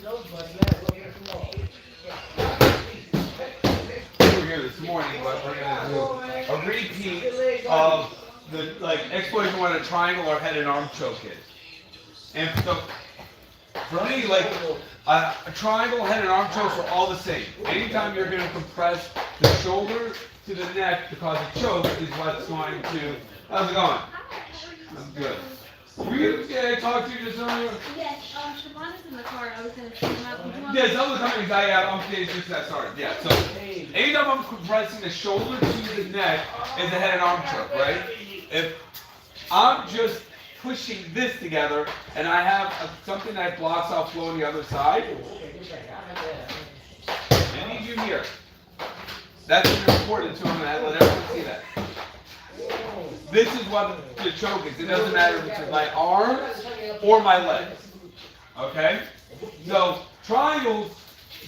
We're here this morning, but we're gonna do a repeat of the exploration what a triangle or head and arm choke is. And so for me, a triangle, head, and arm chokes are all the same. Anytime you're going to compress the shoulder to the neck to cause a choke is what's going to. How's it going? I'm good. Were you talk to you just earlier? Yes, Siobhan is in the car. I was going to say that. Yes, I was coming. I'm just that started. Yeah. So anytime I'm compressing the shoulder to the neck is a head and arm choke, right? If I'm just pushing this together, and I have something that blocks out flow on the other side. I need you here. That's important too. I'm gonna let everyone see that. This is what the choke is. It doesn't matter if it's my arms or my legs. Okay? So triangle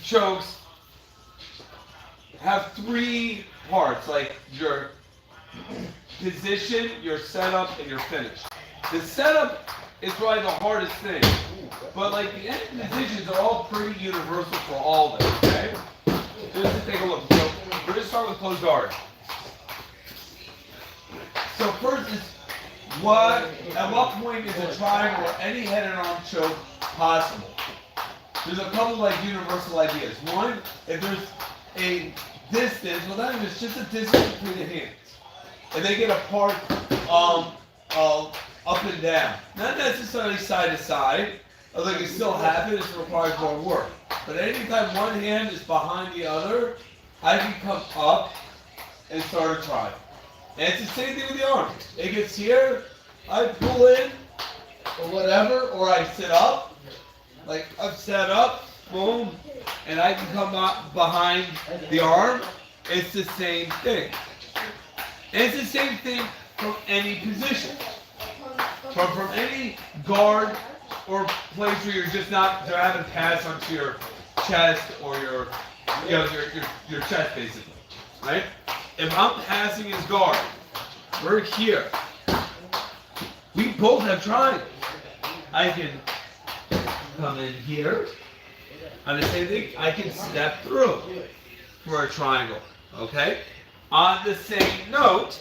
chokes have three parts, like your position, your setup, and your finish. The setup is probably the hardest thing, but the end positions are all pretty universal for all of them, okay? Just to take a look. So we're going to start with closed guard. So first is at what point is a triangle or any head and arm choke possible? There's a couple universal ideas. One, if there's a distance, well then there's just a distance between the hands. And they get apart up and down. Not necessarily side to side, although it can still happen, it requires more work. But anytime one hand is behind the other, I can come up and start a triangle. And it's the same thing with the arm. It gets here, I pull in, or whatever, or I sit up. I've set up, boom, and I can come up behind the arm. It's the same thing. And it's the same thing from any position. From any guard or place where you're just not having pass onto your chest or your chest basically, right? If I'm passing his guard, we're here. We both have triangles. I can come in here. On the same thing, I can step through for a triangle. Okay? On the same note,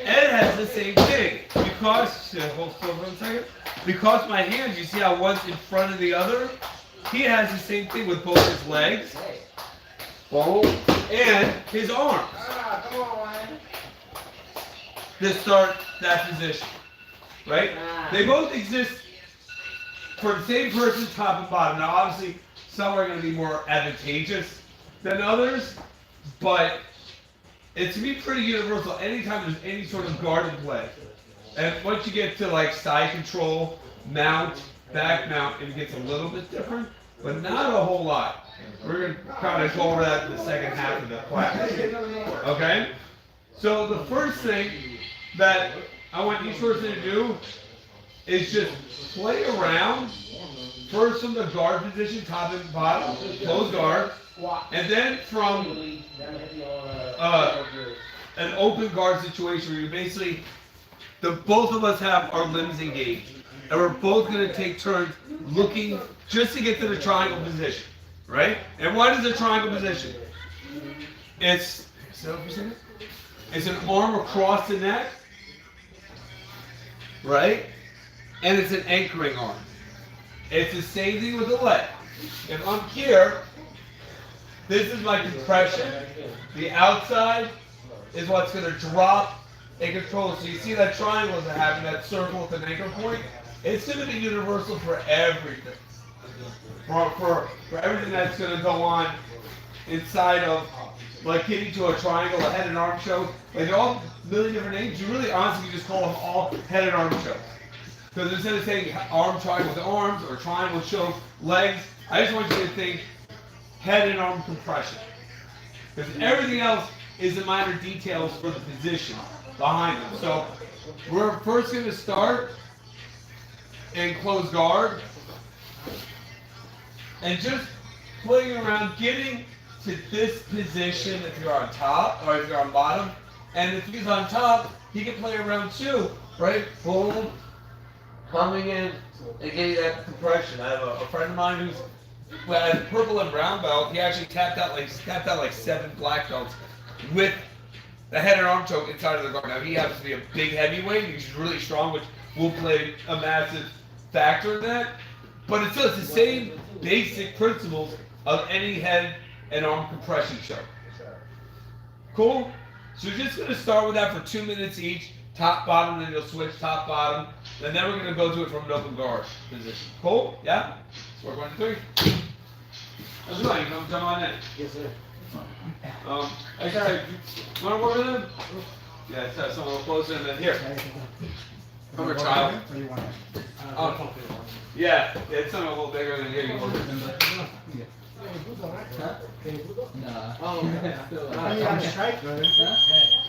Ed has the same thing hold still for a second. Because my hands, you see how one's in front of the other? He has the same thing with both his legs, boom, and his arms. To start that position, right? They both exist for the same person, top and bottom. Now, obviously, some are going to be more advantageous than others, but it to be pretty universal anytime there's any sort of guard in play. And once you get to side control, mount, back mount, it gets a little bit different, but not a whole lot. We're going to kind of go over that in the second half of the class. Okay? So the first thing that I want each person to do is just play around. First from the guard position, top and bottom, close guard. And then from an open guard situation where you basically, both of us have our limbs engaged. And we're both going to take turns looking just to get to the triangle position. Right? And what is a triangle position? It's an arm across the neck. Right? And it's an anchoring arm. It's the same thing with the leg. If I'm here, this is my compression. The outside is what's going to drop and control. So you see that triangle that having that circle with an anchor point? It's going to be universal for everything. For everything that's going to go on inside of, getting to a triangle, a head and arm choke. They're all a million different names. You really honestly just call them all head and arm chokes. Because instead of saying arm triangle with arms or triangle choke, legs, I just want you to think head and arm compression. Because everything else is the minor details for the position behind them. So we're first going to start in closed guard. And just playing around, getting to this position if you're on top or if you're on bottom. And if he's on top, he can play around too, right? Boom, coming in and getting that compression. I have a friend of mine who's well, a purple and brown belt. He actually tapped out like 7 black belts with the head and arm choke inside of the guard. Now he happens to be a big heavyweight. He's really strong, which will play a massive factor in that. But it's still the same basic principles of any head and arm compression show. Cool? So you're just going to start with that for 2 minutes each, top, bottom, then you'll switch top, bottom, and then we're going to go to it from an open guard position. Cool? Yeah? Let's work on 3. Let's go. You come on in. Yes, sir. Actually, you want to work with him? Yeah, so someone a little closer and then here. Come here, child. Oh, yeah, it's something a little bigger than here. You work with him. Nah. Oh, you on strike, brother?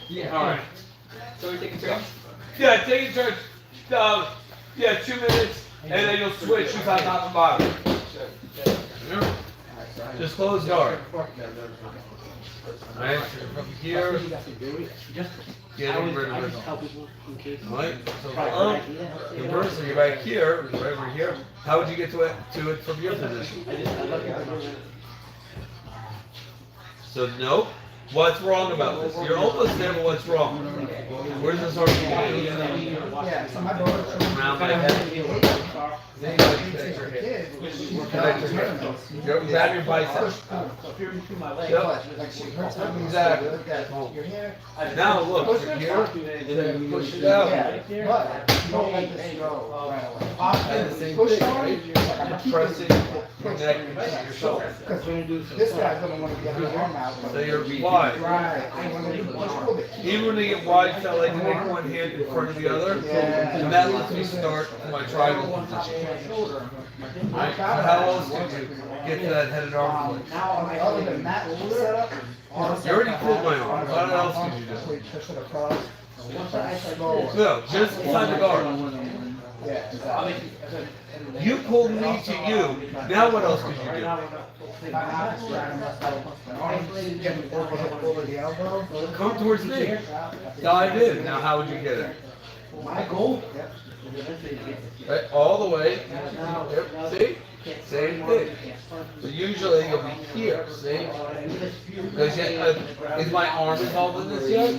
Yeah. All right. So we're taking turns? Yeah, take your turn. Yeah, 2 minutes, and then you'll switch. Shoot on top and bottom. Just close guard. Alright, from here, get rid of it. Alright, so reverse, you're right here, right over here. How would you get to it from your position? So nope. What's wrong about this? You're almost there, but what's wrong? Where's this arm going? Yeah, so my daughter. Around my head. Then you gotta connect your hip. Connect your hip. Grab your bicep. Yep. Exactly. Now look, you're here, and then you push it out. But you don't let this go right away. And the same thing, right? Pressing your neck into your shoulder. Because this guy's gonna want to get his arm out. So you're wide. Right. I want to push a little bit. Even when they get wide, I like to make one hand in front of the other. And that lets me start my triangle position. Right? So how else did you get to that head and arm place? Other than that setup, You already pulled my arm. What else did you do? push it across. No, just inside the guard. Yeah, exactly. You pulled me to you. Now what else did you do? Over the elbow. Come towards me. Dive in. Now how would you get it? My goal. Right, all the way. Yep. See? Same thing. So usually you'll be here. See? Because is my arm involved in this yet?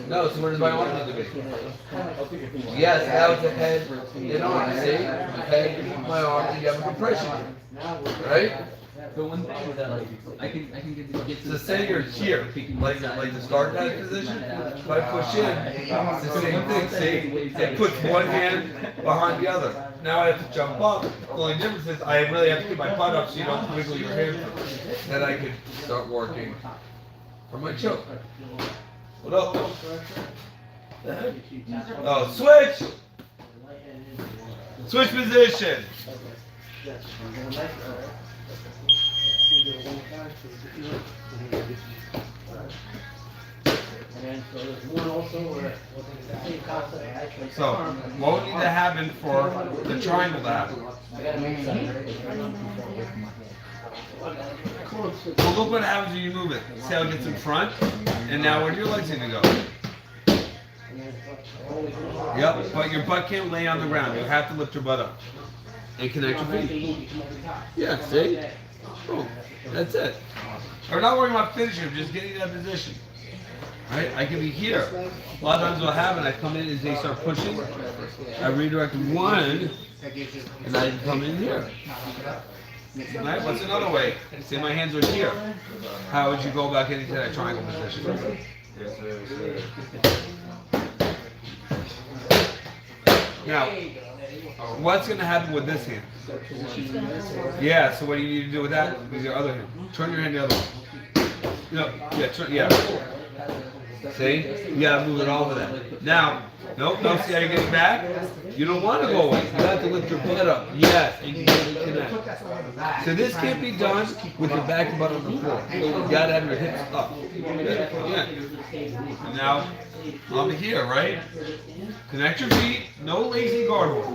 No. So where does my arm need to be? Yes. That was the head and arm. See? The head, my arm, and you have a compression. Right? The one thing that like I can get to So say you're here, like the start guy position. If I push in, it's the same thing. See, it puts one hand behind the other. Now I have to jump up. The only difference is I really have to keep my butt up so you don't wiggle your hand. Then I can start working for my choke. What up? Oh, switch! Switch position. So, what would need to happen for the triangle to happen? Well, look what happens when you move it. See how it gets in front? And now where do your legs need to go? Yep, but your butt can't lay on the ground. You have to lift your butt up. And connect your feet. Yeah, see? Boom. That's it. We're not worrying about finishing, I'm just getting in that position. Right? I can be here. A lot of times what happens, I come in as they start pushing. I redirect one, and I come in here. Right? What's another way? Say my hands are here. How would you go about getting to that triangle position? Now, what's going to happen with this hand? Yeah, so what do you need to do with that? With your other hand. Turn your hand the other way. No, yeah. See? You gotta move it all of that. Now, nope, see how you're getting back? You don't want to go away. You have to lift your butt up. Yes, and you really connect. So this can't be done with your back and butt on the floor. You gotta have your hips up. Yeah. And now, I'm here, right? Connect your feet. No lazy guard work.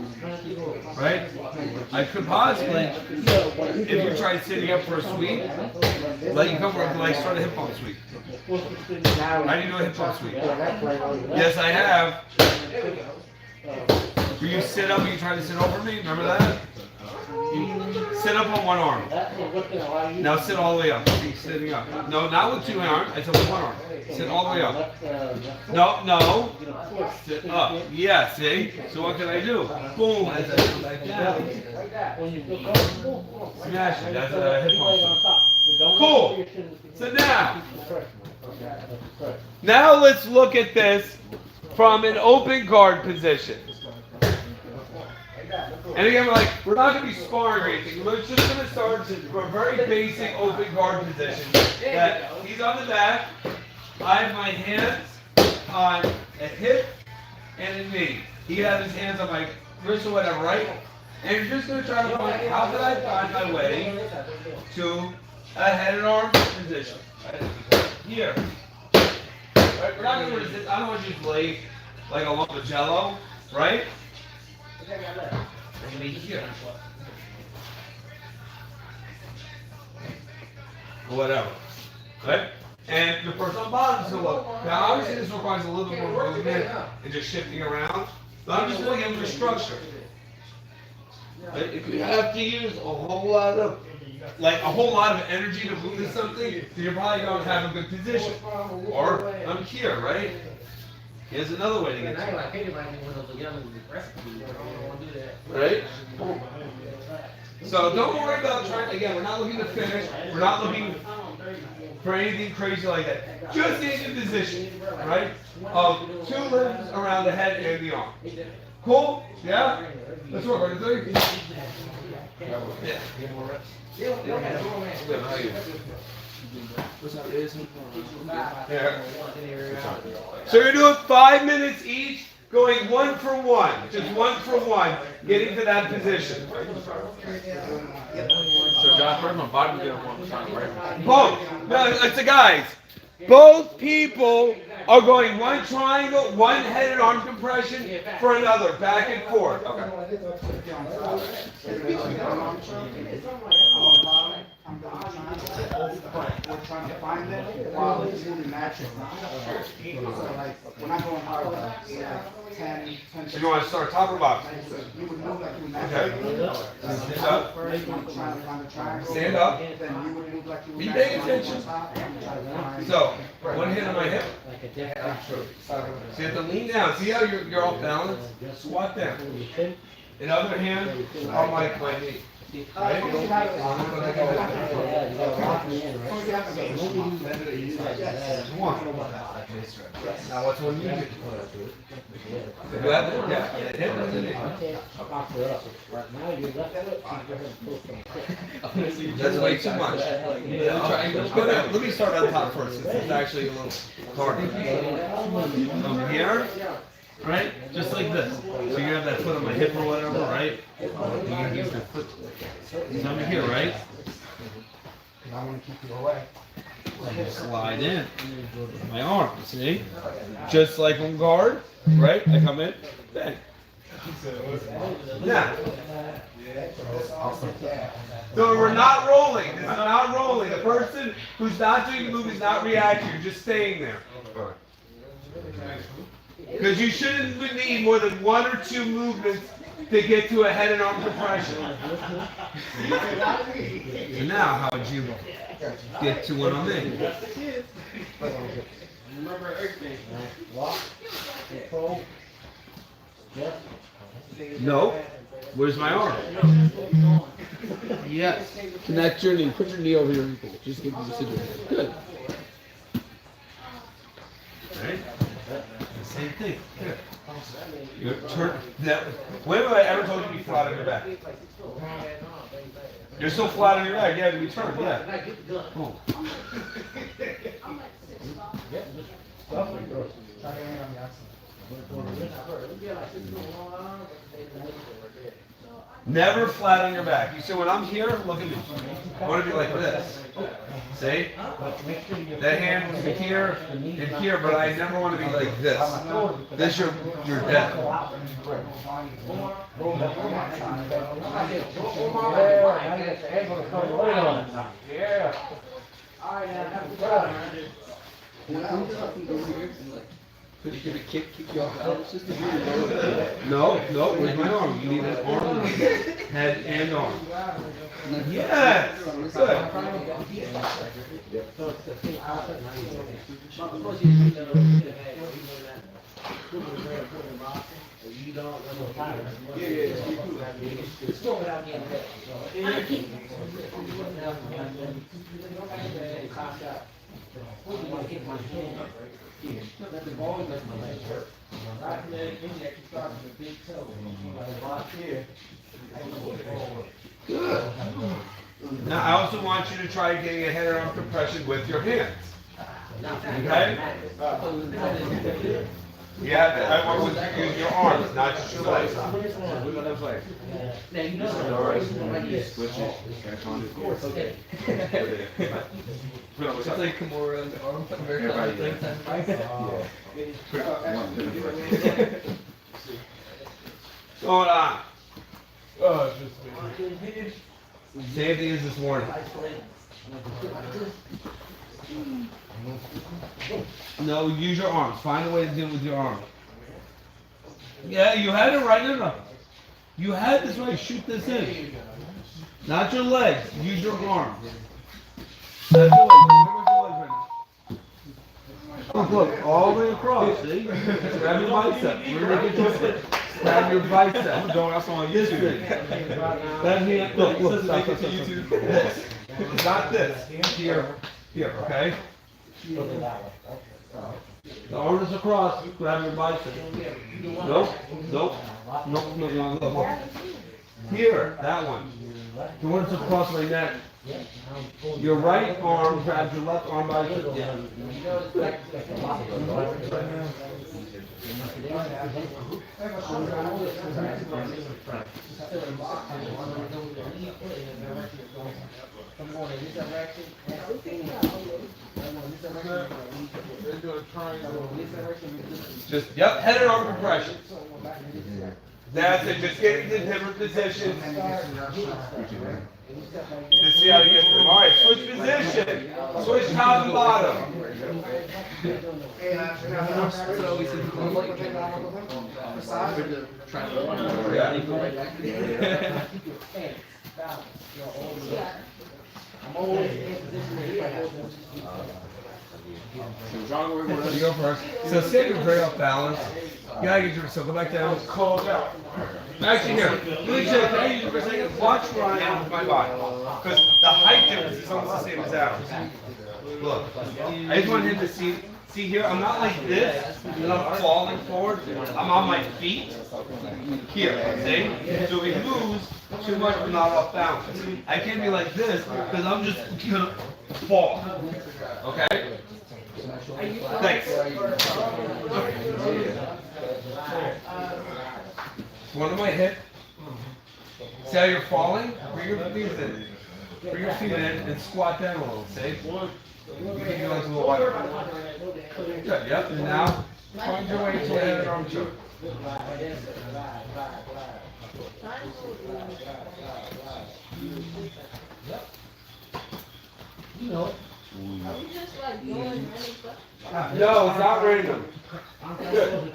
Right? I could possibly, if you try sitting up for a sweep, let you come for like start a hip bump sweep. How do you do a hip bump sweep? Yes, I have. Where you sit up and you try to sit over me? Remember that? Sit up on one arm. Now sit all the way up. Keep sitting up. No, not with two arms. I said with one arm. Sit all the way up. No. Sit up. Yeah, see? So what can I do? Boom. As I come back down. Smash it. That's a hip hop. Cool. So now let's look at this from an open guard position. And again, we're not going to be sparring or anything. We're just going to start from a very basic open guard position. That he's on the back. I have my hands on a hip and a knee. He has his hands on my wrist or whatever, right? And you're just going to try to find how can I find my way to a head and arm position. Right? Here. Right? We're not going to resist. I don't want you to lay like a lump of jello, right? Here. Or whatever. Right? And the person on bottom is going to look. Now, obviously, this requires a little bit more movement and just shifting around. But I'm just going to give them a structure. Right? If you have to use a whole lot of energy to move to something, then you're probably going to have a good position. Or I'm here, right? Here's another way to get to it. Right? So don't worry about trying. Again, we're not looking to finish. We're not looking for anything crazy like that. Just in position, right? Of two limbs around the head and the arm. Cool? Yeah? Let's work on it. Yeah. So you're doing 5 minutes each, going one for one, just one for one, getting to that position. So Josh, where's my bottom get one time, right? Both. No, it's the guys. Both people are going one triangle, one head and arm compression for another, back and forth. Okay. We're trying to find it while it's moving naturally. So like, we're not going hard, like 10. So you want to start top or bottom? You would move like you would naturally. Okay. Stand up. First, I'm trying to find a triangle. Stand up. Then you would move like you would Be paying attention. naturally. So, one hand on my hip. So you have to lean down. See how you're off balance? Squat down. And other hand on my knee. Right? Come on. Now what's one you do? You have it? Yeah. Hip and the knee. That's way too much. Let me start on top first. It's actually a little harder. From here, right? Just like this. So you have that foot on my hip or whatever, right? You can use your foot. It's over here, right? I want to keep you away. Slide in. My arm, see? Just like on guard, right? I come in, bang. Now. So we're not rolling. This is not rolling. The person who's not doing the move is not reacting. You're just staying there. Because you shouldn't need more than 1 or 2 movements to get to a head and arm compression. So now, how would you get to one on me? Remember everything. Walk, control. No. Where's my arm? Yes. Connect your knee. Put your knee over your ankle. Just get to the situation. Good. Right? Same thing. Here. You turn that. When have I ever told you to be flat on your back? You're still flat on your back. Yeah, to be turned. Yeah. Boom. Never flat on your back. You see, when I'm here, look at me. I want to be like this. See? That hand will be here and here, but I never want to be like this. This, you're dead. Could you give a kick, keep you off balance just to do No, no, where's my arm? You need an arm, head and arm. Yes! Good. Good. Now I also want you to try getting a head and arm compression with your hands. Okay? Yeah, I want you to use your arms, not just your legs. It's like Kimura and the arm America at the same time. Going on. Same thing as this morning. No, use your arms. Find a way to do it with your arms. Yeah, you had it right. No. You had this right. Shoot this in. Not your legs. Use your arms. That's your legs. Remember your legs right now. Look, all the way across. See? Grab your bicep. Really get your sit. Grab your bicep. I'm doing that's on This YouTube. thing. That hand. Look. Stop. This. Not this. Here. Here. Okay. The arm is across. Grab your bicep. Nope. Nope. Nope. No. Here. That one. The one that's across my neck. Your right arm grabs your left arm bicep. Just, yep, head and arm compression. That's it, just get into different positions. Just see how to get them. Alright, switch position. Switch top and bottom. You go first. So sit and very off balance. You gotta get yourself, go back down. Called out. Actually, here, let me check. Can I use it for a second? Watch where I am with my body. Because the height difference is almost the same as ours. Look, I just want him to see here, I'm not like this, and I'm falling forward. I'm on my feet. Here, see? So if he moves too much, I'm not off balance. I can't be like this, because I'm just gonna fall. Okay? Thanks. One of my hip. See how you're falling? Bring your feet in. Bring your feet in and squat down a little. See? You can do like a little wider. Good. Yep. And now find your way to the head and arm choke. Are we just like doing random stuff? No, it's not random. Good.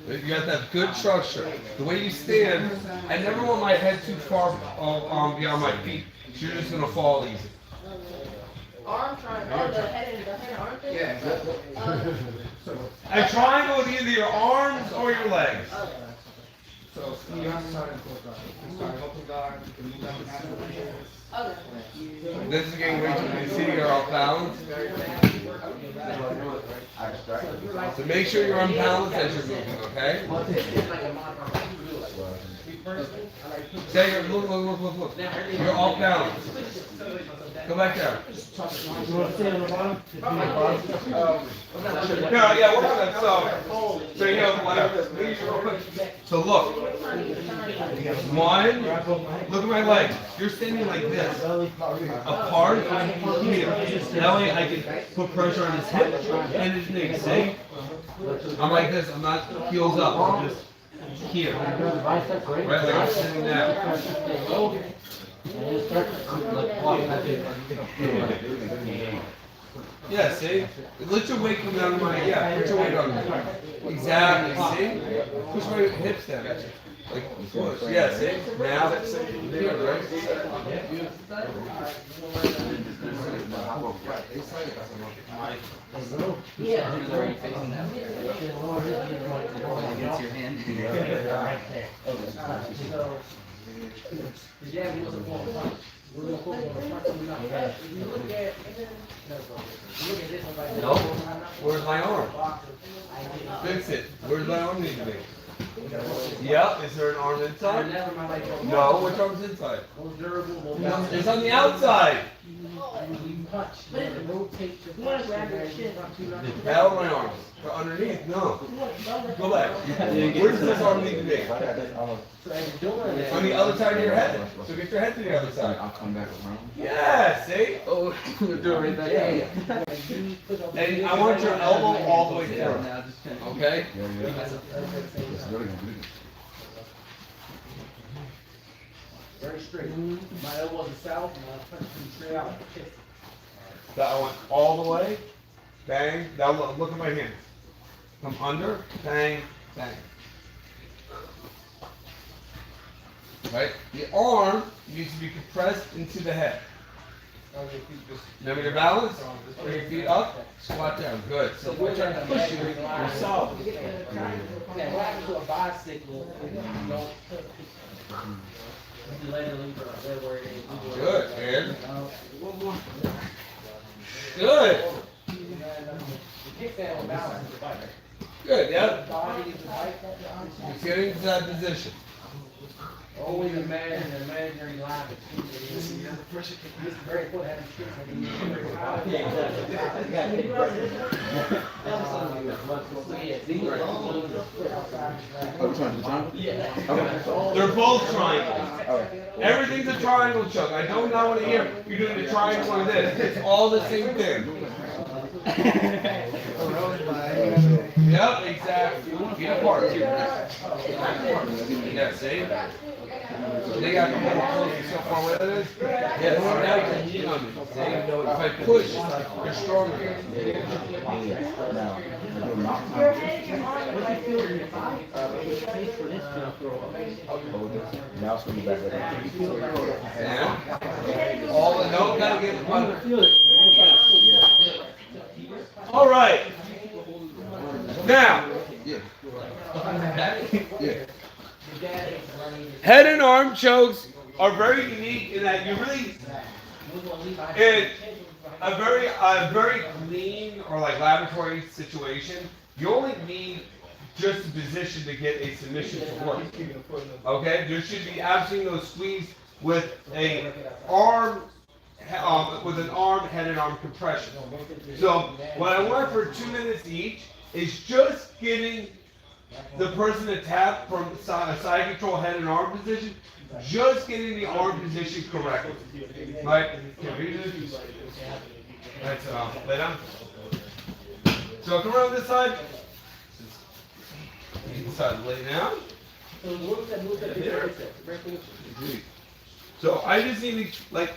You got that good structure. The way you stand, I never want my head too far beyond my feet. So you're just gonna fall easy. Arm triangle, oh, the head and arm thing? A triangle with either your arms or your legs. So, you have to start in close guard. You start in open guard, you can move down the half Okay. This is getting way too easy. You're off balance. So make sure you're on balance as you're moving, okay? Say, look. You're off balance. Go back down. Yeah, work on that. So you know, whatever. So look. One, look at my legs. You're standing like this. Apart. Here. That way I can put pressure on his hip and his knee. See? I'm like this. I'm not heels up. I'm just here. Right, like I'm sitting down. Yeah, see? Let your weight come down to my, put your weight on me. Exactly, see? Push my hips down. Like, push. Yeah, see? Now, there, right? Against your hand. No? Where's my arm? Fix it. Where's my arm need to be? Yeah, is there an arm inside? No, which arm's inside? No, it's on the outside. How are my arms? They're underneath? No. Go back. Where does this arm need to be? On the other side of your head. So get your head to the other side. I'll come back around. Yeah, see? Oh, we're doing right there. And I want your elbow all the way through. Okay? Yeah. It's really gonna do this. Very straight. My elbows are south, and I'm punching straight out. That one all the way. Bang. Now look at my hands. Come under. Bang. Bang. Right? The arm needs to be compressed into the head. Remember your balance? Bring your feet up. Squat down. Good. So we're trying to push you. You're solid. Yeah, what happens to a bicycle if you don't Good. And good. Good. Yep. Just get into that position. Always imagine the imaginary line between Mr. Barry Foot having skits like Oh, we're trying to do triangle? Yeah. Okay. They're both triangles. Okay. Everything's a triangle, Chuck. I do not want to hear you're doing a triangle or this. It's all the same thing. Yep, exactly. Feet apart. Yeah, see? They got the little close so far away that is. Yeah, so now you can lean on me. See? If I push, you're stronger. Now, we're doing mountain time. Now it's gonna be back there. Yeah. All the no, gotta get the one. All right. Now. Yeah. Head and arm chokes are very unique in that you really, in a very clean or like laboratory situation, you only need just a position to get a submission to work. Okay, there should be absolutely no squeeze with an arm, head and arm compression. So what I want for 2 minutes each is just getting the person to tap from side control head and arm position, just getting the arm position correctly. Right? Can we do this? Right, lay down. So come around this side. Inside, lay down. So I just need to, like,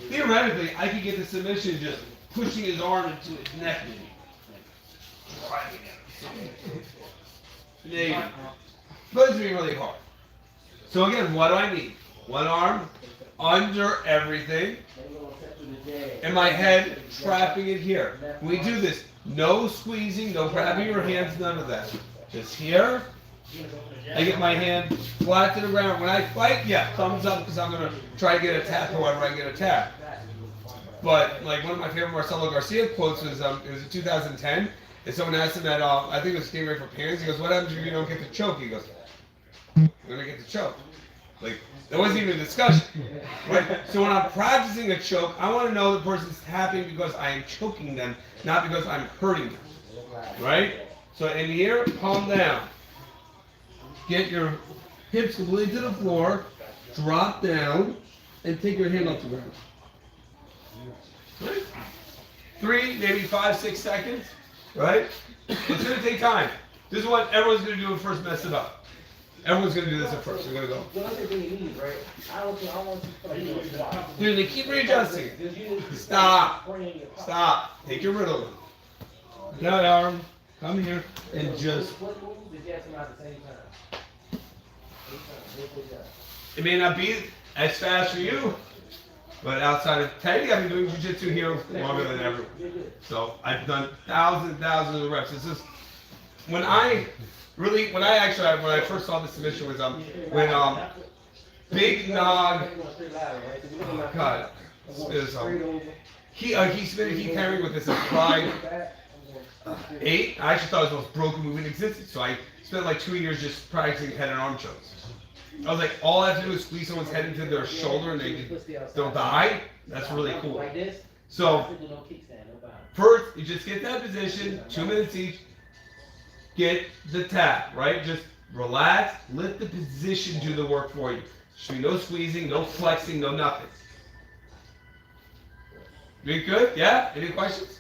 theoretically, I could get the submission just pushing his arm into his neck. Driving it. But it's be really hard. So again, what do I need? One arm under everything, and my head trapping it here. We do this. No squeezing, no grabbing your hands, none of that. Just here. I get my hand flat to the ground. When I fight, yeah, thumbs up because I'm gonna try to get a tap however I get a tap. But like one of my favorite Marcelo Garcia quotes was it was in 2010. And someone asked him at, I think it was Stingray for Parents, he goes, what happens if you don't get the choke? He goes, we're gonna get the choke. Like, there wasn't even a discussion, right? So when I'm practicing a choke, I want to know the person's happy because I am choking them, not because I'm hurting them, right? So in here, palm down. Get your hips completely to the floor, drop down, and take your hand off the ground. Right? 3, maybe 5, 6 seconds, right? It's gonna take time. This is what everyone's gonna do when first mess it up. Everyone's gonna do this at first. They're gonna go. Dude, they keep readjusting. Stop. Stop. Take your riddle. That arm. Come here and just. It may not be as fast for you, but outside of Teddy, I've been doing jiu-jitsu here longer than ever. So I've done thousands and thousands of reps. This is when I first saw the submission was when Big Nog, oh God, he submitted Keith Henry with this Pride 8. I actually thought it was the most broken move in existence. So I spent like 2 years just practicing head and arm chokes. I was like, all I have to do is squeeze someone's head into their shoulder and they'll die. That's really cool. So first, you just get that position, 2 minutes each. Get the tap, right? Just relax, let the position do the work for you. Should be no squeezing, no flexing, no nothing. You good? Yeah? Any questions?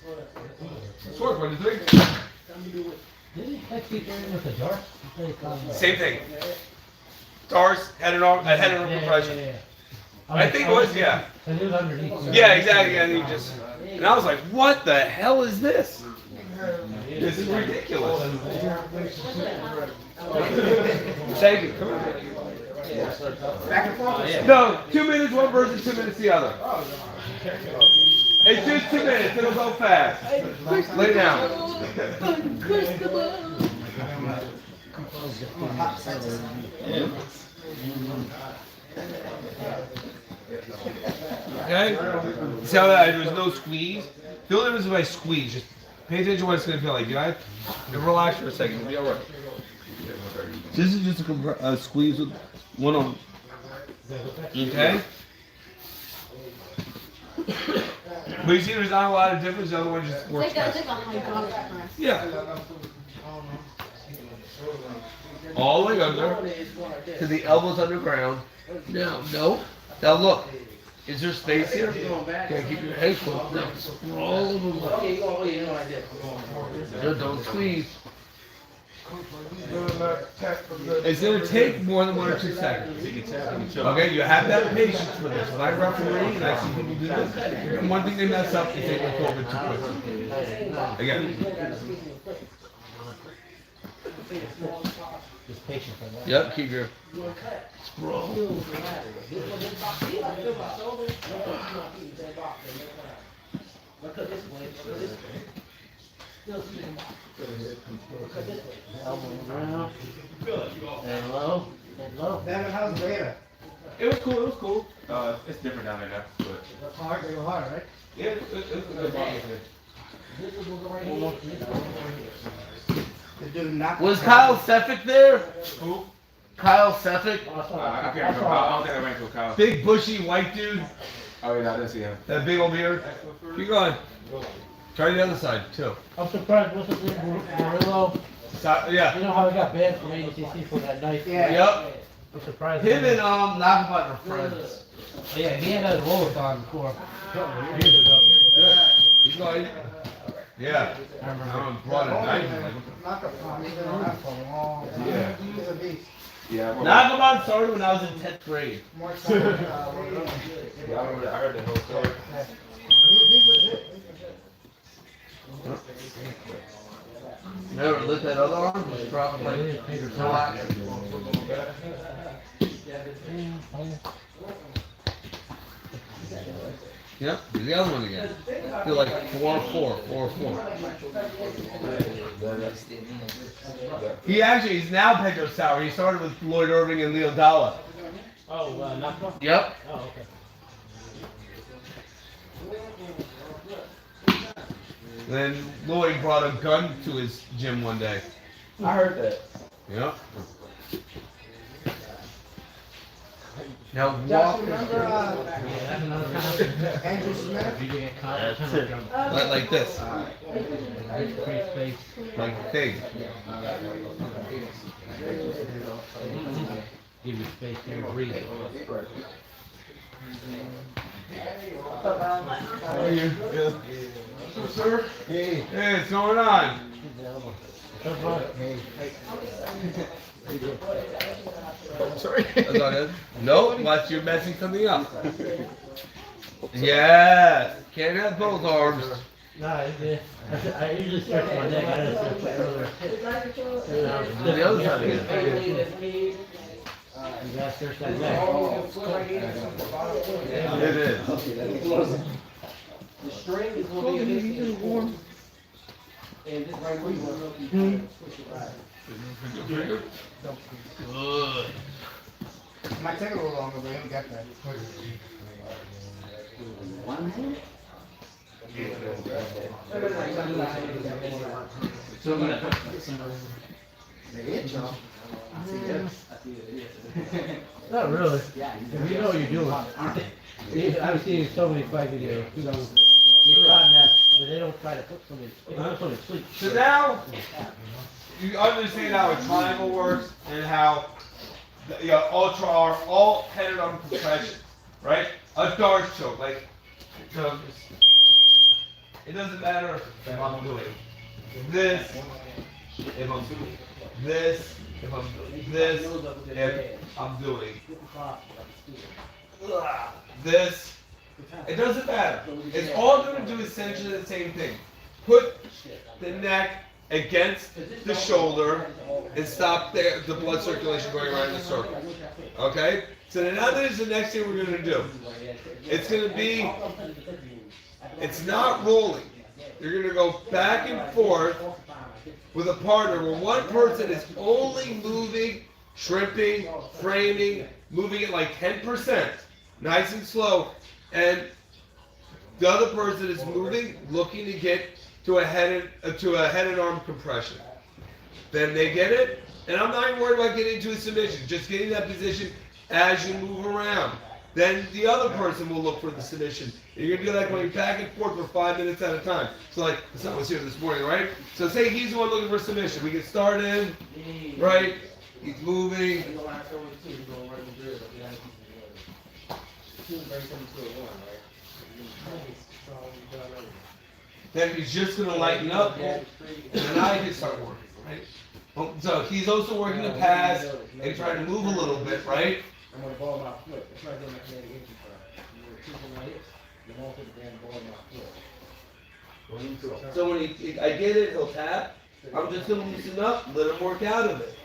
Let's work. 1, 2, 3. Same thing. Stars, head and arm compression. I think it was, yeah. Yeah, exactly. And you just, and I was like, what the hell is this? This is ridiculous. Thank you. Come on. Back and forth? No, 2 minutes one person, 2 minutes the other. It's just 2 minutes. It'll go fast. Lay down. Okay? See how there's no squeeze? The only difference is if I squeeze. Just pay attention to what it's going to feel like. You guys? Relax for a second. It'll be alright. This is just a squeeze with one arm. Okay? But you see there's not a lot of difference. The other one just works best. Yeah. All the way under to the elbows underground. Now, no. Now look. Is there space here? Okay, keep your head closed. Now, sprawl over. No, don't squeeze. It's going to take more than 1 or 2 seconds. Okay, you have to have patience for this. When I referee and I see people do this, and one thing they mess up is they go over too quickly. Again. Yep, keep your sprawl. And low. Devin, how's the beta? It was cool. It was cool. It's different down there now, but That's hard, they go hard, right? yeah, it's a good ball. The dude knocked Was Kyle Sefik there? Who? Kyle Sefik? I can't remember. I don't think I ran to a cow. Big bushy white dude. Oh yeah, I didn't see him. That big old beard. Keep going. Try the other side too. I'm surprised, what's his name, Murillo? Yeah. You know how he got banned from ADCC for that night? Yeah. Yep. I'm surprised. Him and Nakabat are friends. Yeah, he had a roller on before. Years ago. Keep going. Yeah. I remember. I'm brought a knife. Knock up, he's been around for a long time. Yeah. He's a beast. Yeah. Nakabat started when I was in 10th grade. More excited, Yeah, I remember that. I heard the whole story. He's legit. Never lit that other arm? Just drop it like relax. Yep, do the other one again. Feel like 4-4, 4-4. He's now Pedro Sauer. He started with Lloyd Irving and Leo Dalla. Oh, Nakba? Yep. Oh, okay. Then Lloyd brought a gun to his gym one day. I heard that. Yep. Now Josh, walk remember, That's another time. Andrew Smith? If you get caught, like this, free space. like thing. Give you space to breathe. How are you? Good. Sir? Hey, what's going on? Sorry. That's all good. No, watch you messing something up. Yeah, can't have both arms. No, I usually stretch my neck. I just put earlier. The other side again. You gotta stretch that neck. It is. The string is gonna be a bit warm. And this right where you want to push it right. Good. It might take a little longer, but he'll get there. So I'm gonna. Not really. If you know what you're doing. I've seen so many fight videos. You know, get caught in that, but they don't try to put somebody, they put somebody to sleep. So now you understand how a triangle works and how the ultra are all headed on compression, right? A dart choke, like so it doesn't matter if I'm doing this, if I'm doing this, if I'm doing this, if I'm doing this. It doesn't matter. It's all going to do essentially the same thing. Put the neck against the shoulder and stop the blood circulation going around the circle. Okay? So now there's the next thing we're going to do. It's going to be, it's not rolling. You're going to go back and forth with a partner where one person is only moving, shrimping, framing, moving it like 10%, nice and slow, and the other person is moving, looking to get to a head and arm compression. Then they get it, and I'm not even worried about getting into a submission, just getting that position as you move around. Then the other person will look for the submission. You're gonna do that going back and forth for 5 minutes at a time. So like, someone was here this morning, right? So say he's the one looking for submission. We get started, right? He's moving. Then he's just gonna lighten up, and then I can start working, right? So he's also working the pass and trying to move a little bit, right? I'm gonna ball my foot. That's right there, my kinetic entry part. I'm gonna keep my hips. I'm also gonna ball my foot. So when I get it, he'll tap. I'm just gonna loosen up, let him work out of it.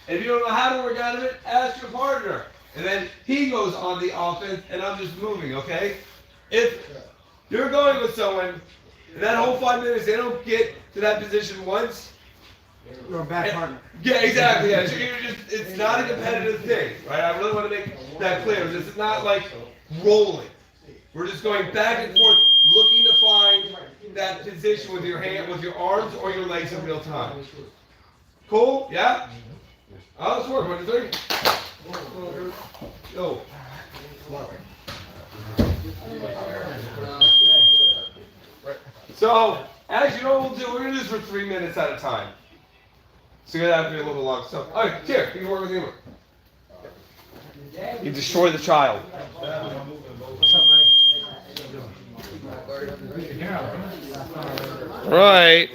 If you don't know how to work out of it, ask your partner. And then he goes on the offense, and I'm just moving, okay? If you're going with someone, and that whole 5 minutes, they don't get to that position once. You're a bad partner. Yeah, exactly. Yeah. So it's not a competitive thing, right? I really want to make that clear. This is not like rolling. We're just going back and forth, looking to find that position with your hand, with your arms or your legs in real time. Cool? Yeah? Let's work. 1, 2, 3. Go. So, as you know, we're going to do this for 3 minutes at a time. So you're going to have to be a little long. So, all right, here, you can work with him. You destroy the child. Right.